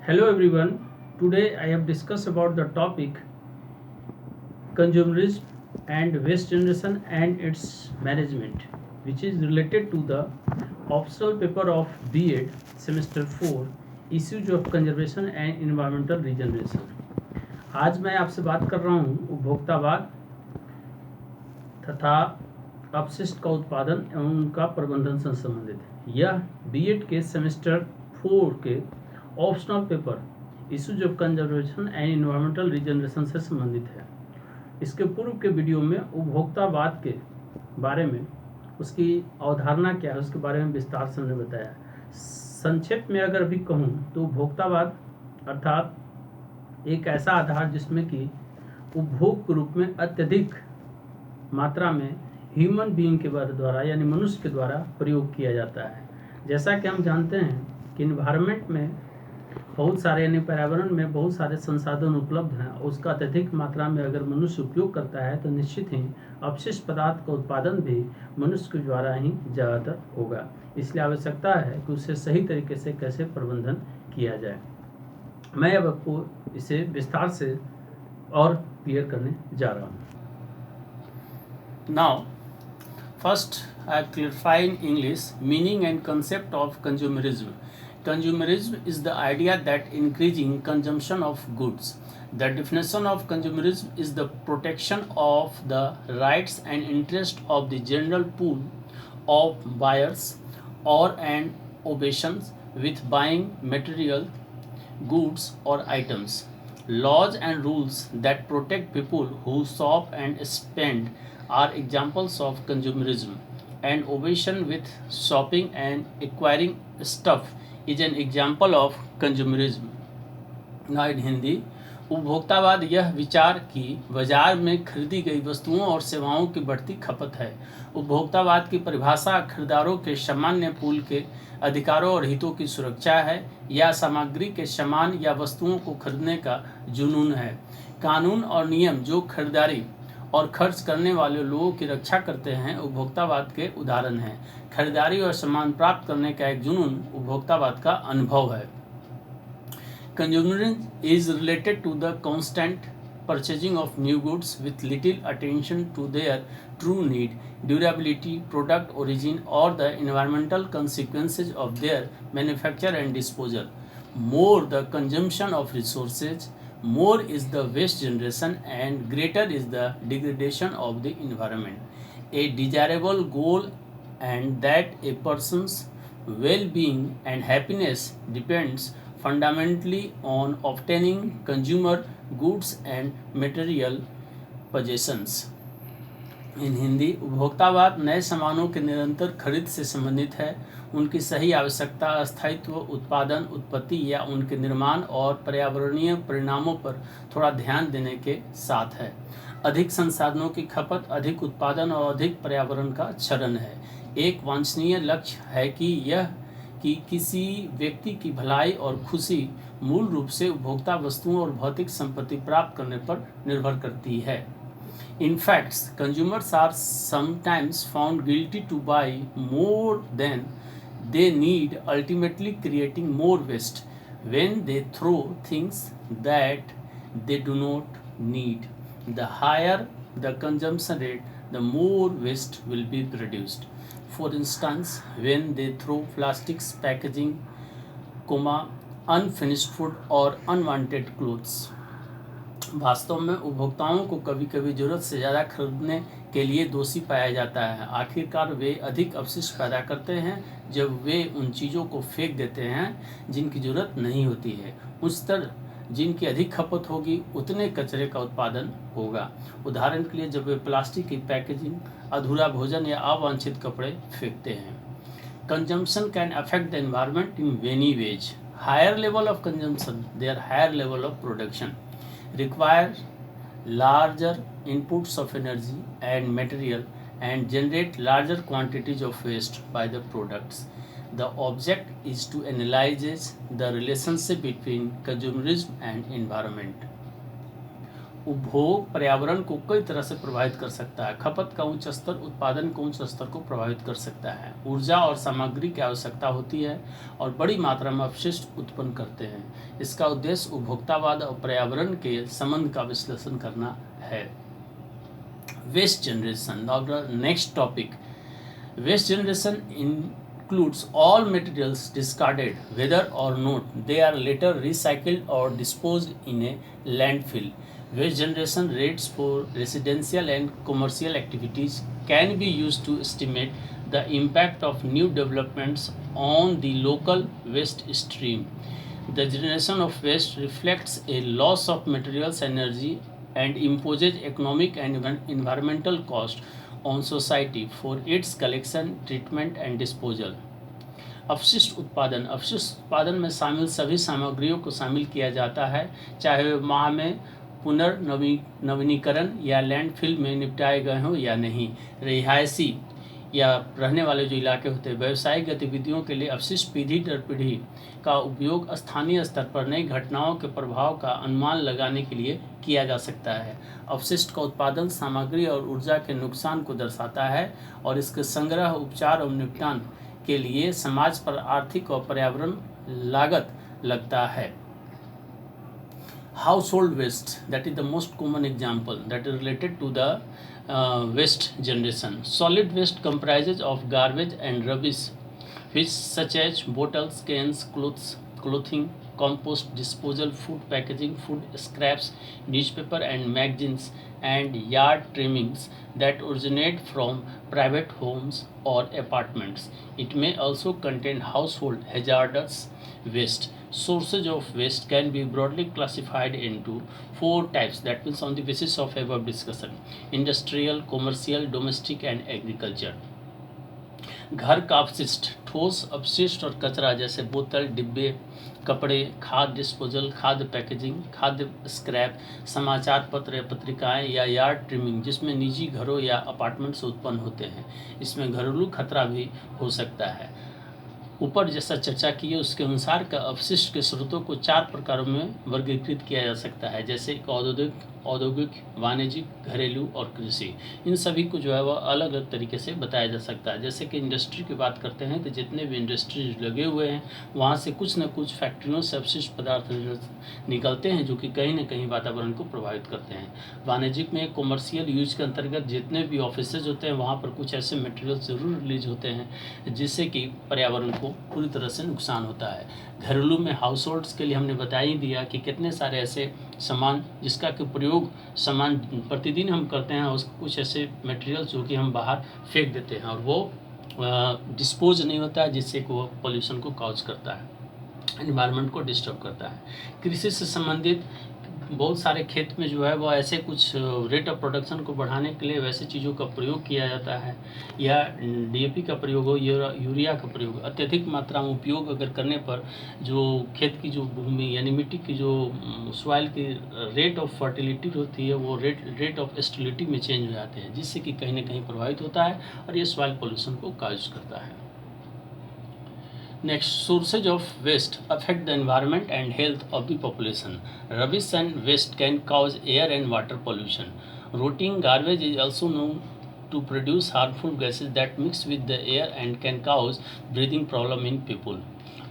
Hello everyone. Today I have discussed about the topic consumerism and waste generation and its management, which is related to the optional paper of B.Ed semester 4 issues of conservation and environmental regeneration. आज मैं आपसे बात कर रहा हूँ उपभोक्तावाद तथा अपशिष्ट का उत्पादन एवं उनका प्रबंधन से संबंधित। यह B.Ed के सेमेस्टर 4 के optional paper issues of conservation and environmental regeneration से संबंधित है। इसके पूर्व के वीडियो में उपभोक्तावाद के बारे में, उसकी अवधारणा क्या है, उसके बारे में विस्तार से हमने बताया। संक्षेप में अगर अभी कहूँ तो उपभोक्तावाद अर्थात एक ऐसा आधार जिसमें कि उपभोग के रूप में अत्यधिक मात्रा में ह्यूमन बीइंग के द्वारा यानी मनुष्य के द्वारा प्रयोग किया जाता है। जैसा कि हम जानते हैं कि इन्वायरमेंट में बहुत सारे यानी पर्यावरण में बहुत सारे संसाधन उपलब्ध हैं, उसका अत्यधिक मात्रा में अगर मनुष्य उपयोग करता है तो निश्चित ही अपशिष्ट पदार्थ का उत्पादन भी मनुष्य के द्वारा ही ज़्यादातर होगा। इसलिए आवश्यकता है कि उसे सही तरीके से कैसे प्रबंधन किया जाए। मैं अब आपको इसे विस्तार से और क्लियर करने जा रहा हूँ। Now, first I clarify in English meaning and concept of consumerism. Consumerism is the idea that increasing consumption of goods. The definition of consumerism is the protection of the rights and interests of the general pool of buyers or an obligations with buying material, goods or items. Laws and rules that protect people who shop and spend are examples of consumerism. And obsession with shopping and acquiring stuff is an example of consumerism. Now in Hindi, उपभोक्तावाद यह विचार कि बाजार में खरीदी गई वस्तुओं और सेवाओं की बढ़ती खपत है। उपभोक्तावाद की परिभाषा खरीदारों के सामान्य पूल के अधिकारों और हितों की सुरक्षा है या सामग्री के सामान या वस्तुओं को खरीदने का जुनून है। कानून और नियम जो खरीदारी और खर्च करने वाले लोगों की रक्षा करते हैं उपभोक्तावाद के उदाहरण हैं। खरीदारी और सामान प्राप्त करने का एक जुनून उपभोक्तावाद का अनुभव है। Consumerism is related to the constant purchasing of new goods with little attention to their true need, durability, product origin, or the environmental consequences of their manufacture and disposal. More the consumption of resources, more is the waste generation, and greater is the degradation of the environment. A desirable goal, and that a person's well-being and happiness depends fundamentally on obtaining consumer goods and material possessions. इन हिंदी, उपभोक्तावाद नए सामानों के निरंतर खरीद से संबंधित है। उनकी सही आवश्यकता, अस्थायित्व, उत्पादन, उत्पत्ति या उनके निर्माण और पर्यावरणीय परिणामों पर थोड़ा ध्यान देने के साथ है। अधिक संसाधनों की खपत, अधिक उत्पादन और अधिक पर्यावरण का क्षरण है। एक वांछनीय लक्ष्य है कि किसी व्यक्ति की भलाई और खुशी मूल रूप से उपभोक्ता वस्तुओं और भौतिक संपत्ति प्राप्त करने पर निर्भर करती है। In fact, consumers are sometimes found guilty to buy more than they need, ultimately creating more waste when they throw things that they do not need. The higher the consumption rate, the more waste will be produced. For instance, when they throw plastics packaging, unfinished food or unwanted clothes. वास्तव में उपभोक्ताओं को कभी कभी ज़रूरत से ज़्यादा खरीदने के लिए दोषी पाया जाता है। आखिरकार वे अधिक अपशिष्ट पैदा करते हैं जब वे उन चीज़ों को फेंक देते हैं जिनकी ज़रूरत नहीं होती है। उस तरह जिनकी अधिक खपत होगी उतने कचरे का उत्पादन होगा। उदाहरण के लिए, जब वे प्लास्टिक की पैकेजिंग, अधूरा भोजन या अवांछित कपड़े फेंकते हैं। Consumption can affect the environment in many ways. Higher level of consumption, there higher level of production require larger inputs of energy and material and generate larger quantities of waste by the products. The object is to analyze the relationship between consumerism and environment. उपभोग पर्यावरण को कई तरह से प्रभावित कर सकता है। खपत का उच्च स्तर उत्पादन के उच्च स्तर को प्रभावित कर सकता है। ऊर्जा और सामग्री की आवश्यकता होती है और बड़ी मात्रा में अपशिष्ट उत्पन्न करते हैं। इसका उद्देश्य उपभोक्तावाद और पर्यावरण के संबंध का विश्लेषण करना है। Waste generation. Next topic, waste generation includes all materials discarded whether or not they are later recycled or disposed in a landfill. Waste generation rates for residential and commercial activities can be used to estimate the impact of new developments on the local waste stream. The generation of waste reflects a loss of materials, energy, and imposes economic and environmental cost on society for its collection, treatment and disposal. अपशिष्ट उत्पादन में शामिल सभी सामग्रियों को शामिल किया जाता है, चाहे वे माह में पुनर्नवीनीकरण या लैंडफिल में निपटाए गए हों या नहीं। रिहायशी या रहने वाले जो इलाके होते हैं, व्यावसायिक गतिविधियों के लिए अपशिष्ट पीढ़ी दर पीढ़ी का उपयोग स्थानीय स्तर पर नई घटनाओं के प्रभाव का अनुमान लगाने के लिए किया जा सकता है। अपशिष्ट का उत्पादन सामग्री और ऊर्जा के नुकसान को दर्शाता है और इसके संग्रह, उपचार और निपटान के लिए समाज पर आर्थिक और पर्यावरण लागत लगता है। Household waste, that is the most common example that is related to the waste generation. Solid waste comprises of garbage and rubbish, which such as bottles, cans, clothing, compost, disposal, food packaging, food scraps, newspaper and magazines, and yard trimmings that originate from private homes or apartments. It may also contain household hazardous waste. Sources of waste can be broadly classified into 4 types, that means on the basis of above discussion: industrial, commercial, domestic and agriculture. घर का अपशिष्ट, ठोस अपशिष्ट और कचरा जैसे बोतल, डिब्बे, कपड़े, खाद्य डिस्पोजल, खाद्य पैकेजिंग, खाद्य स्क्रैप, समाचार पत्र या पत्रिकाएं या यार्ड ट्रिमिंग जिसमें निजी घरों या अपार्टमेंट से उत्पन्न होते हैं। इसमें घरेलू खतरा भी हो सकता है। ऊपर जैसा चर्चा की है उसके अनुसार का अपशिष्ट के स्रोतों को 4 प्रकारों में वर्गीकृत किया जा सकता है, जैसे औद्योगिक, वाणिज्यिक, घरेलू और कृषि। इन सभी को जो है वह अलग अलग तरीके से बताया जा सकता है। जैसे कि इंडस्ट्री की बात करते हैं तो जितने भी इंडस्ट्रीज लगे हुए हैं वहाँ से कुछ न कुछ फैक्ट्रियों से अपशिष्ट पदार्थ निकलते हैं जो कि कहीं न कहीं वातावरण को प्रभावित करते हैं। वाणिज्यिक में कॉमर्शियल यूज के अंतर्गत जितने भी ऑफिसेज होते हैं वहाँ पर कुछ ऐसे मटेरियल ज़रूर रिलीज होते हैं जिससे कि पर्यावरण को पूरी तरह से नुकसान होता है। घरेलू में हाउस होल्ड्स के लिए हमने बता ही दिया कि कितने सारे ऐसे सामान जिसका कि प्रयोग सामान प्रतिदिन हम करते हैं, उसको कुछ ऐसे मटेरियल जो कि हम बाहर फेंक देते हैं और वो डिस्पोज नहीं होता है, जिससे कि वो पोल्यूशन को कॉज करता है, एनवायरनमेंट को डिस्टर्ब करता है। कृषि से संबंधित बहुत सारे खेत में जो है वो ऐसे कुछ रेट ऑफ प्रोडक्शन को बढ़ाने के लिए वैसे चीज़ों का प्रयोग किया जाता है, या डीएपी का प्रयोग हो, यूरिया का प्रयोग, अत्यधिक मात्रा में उपयोग अगर करने पर जो खेत की जो भूमि यानी मिट्टी की जो सॉइल की रेट ऑफ फर्टिलिटी होती है वो रेट ऑफ स्टेबिलिटी में चेंज हो जाते हैं, जिससे कि कहीं ना कहीं प्रभावित होता है और ये सॉइल पोल्यूशन को कॉज करता है। Next, sources of waste affect the environment and health of the population. Rubbish and waste can cause air and water pollution. Rotting garbage is also known to produce harmful gases that mix with the air and can cause breathing problem in people.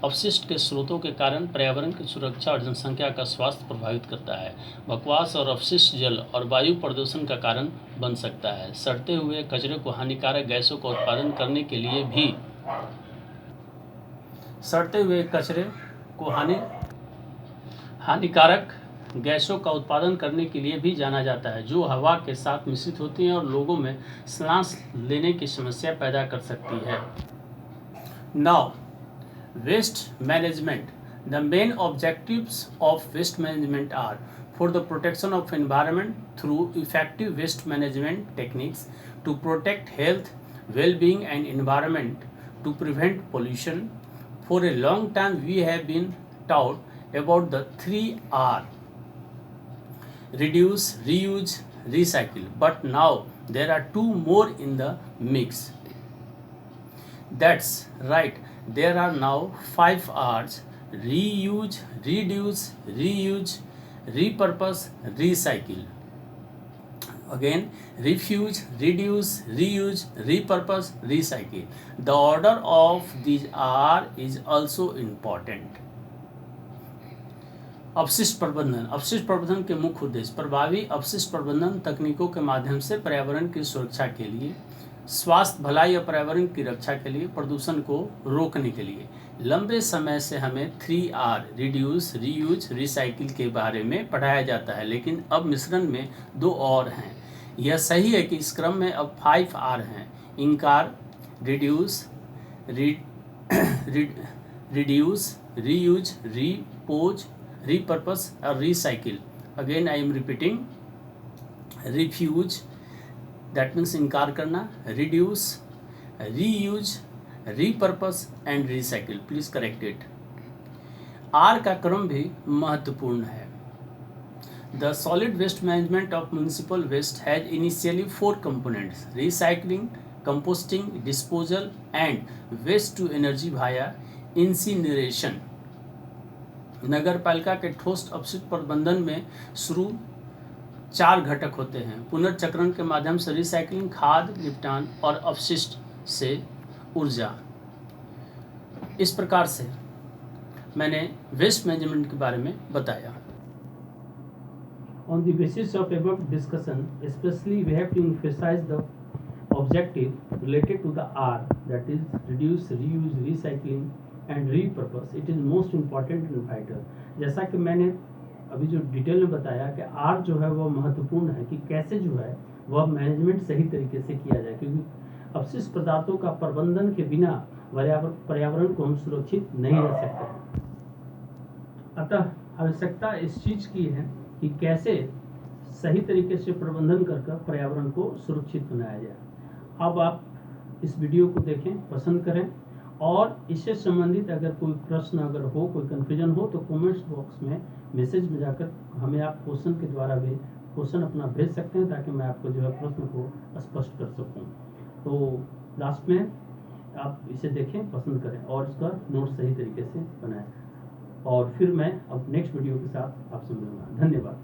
अपशिष्ट के स्रोतों के कारण पर्यावरण की सुरक्षा और जनसंख्या का स्वास्थ्य प्रभावित करता है। बकवास और अपशिष्ट जल और वायु प्रदूषण का कारण बन सकता है। सड़ते हुए कचरे को हानिकारक गैसों का उत्पादन करने के लिए भी सड़ते हुए कचरे को हानिकारक गैसों का उत्पादन करने के लिए भी जाना जाता है, जो हवा के साथ मिश्रित होती हैं और लोगों में सांस लेने की समस्या पैदा कर सकती है। Now waste management. The main objectives of waste management are for the protection of environment through effective waste management techniques, to protect health, well-being and environment, to prevent pollution. For a long time we have been taught about the 3R: reduce, reuse, recycle, but now there are 2 more in the mix. That's right, there are now 5 R's: reuse, reduce, reuse, repurpose, recycle. Again, refuse, reduce, reuse, repurpose, recycle. The order of these R is also important. अपशिष्ट प्रबंधन। अपशिष्ट प्रबंधन के मुख्य उद्देश्य प्रभावी अपशिष्ट प्रबंधन तकनीकों के माध्यम से पर्यावरण की सुरक्षा के लिए, स्वास्थ्य, भलाई और पर्यावरण की रक्षा के लिए, प्रदूषण को रोकने के लिए। लंबे समय से हमें 3R रिड्यूस, रीयूज, रिसाइकिल के बारे में पढ़ाया जाता है, लेकिन अब मिश्रण में 2 और हैं। यह सही है कि इस क्रम में अब 5R हैं। इनकार, reduce, reduce, reuse, repurpose, repurpose or recycle. Again I am repeating, refuse that means इनकार करना, reduce, reuse, repurpose and recycle. Please correct it. R का क्रम भी महत्वपूर्ण है. The solid waste management of municipal waste has initially 4 components: recycling, composting, disposal and waste to energy via incineration. नगर पालिका के ठोस अपशिष्ट प्रबंधन में शुरू 4 घटक होते हैं: पुनर्चक्रण के माध्यम से रिसाइकलिंग, खाद निपटान और अपशिष्ट से ऊर्जा। इस प्रकार से मैंने वेस्ट मैनेजमेंट के बारे में बताया। On the basis of above discussion, especially we have to emphasize the objective related to the R, that is reduce, reuse, recycling and repurpose. It is most important and vital. जैसा कि मैंने अभी जो detail में बताया कि R जो है वो महत्वपूर्ण है कि कैसे जो है वह मैनेजमेंट सही तरीके से किया जाए, क्योंकि अपशिष्ट पदार्थों का प्रबंधन के बिना पर्यावरण को हम सुरक्षित नहीं रख सकते। अतः आवश्यकता इस चीज़ की है कि कैसे सही तरीके से प्रबंधन कर पर्यावरण को सुरक्षित बनाया जाए। अब आप इस वीडियो को देखें, पसंद करें और इससे संबंधित अगर कोई प्रश्न अगर हो, कोई कन्फ्यूजन हो तो कमेंट्स बॉक्स में मैसेज में जाकर हमें आप क्वेश्चन के द्वारा भी क्वेश्चन अपना भेज सकते हैं, ताकि मैं आपको जो है प्रश्न को स्पष्ट कर सकूं। तो लास्ट में आप इसे देखें, पसंद करें और इसका नोट सही तरीके से बनाएं। और फिर मैं अब नेक्स्ट वीडियो के साथ आपसे मिलूंगा। धन्यवाद।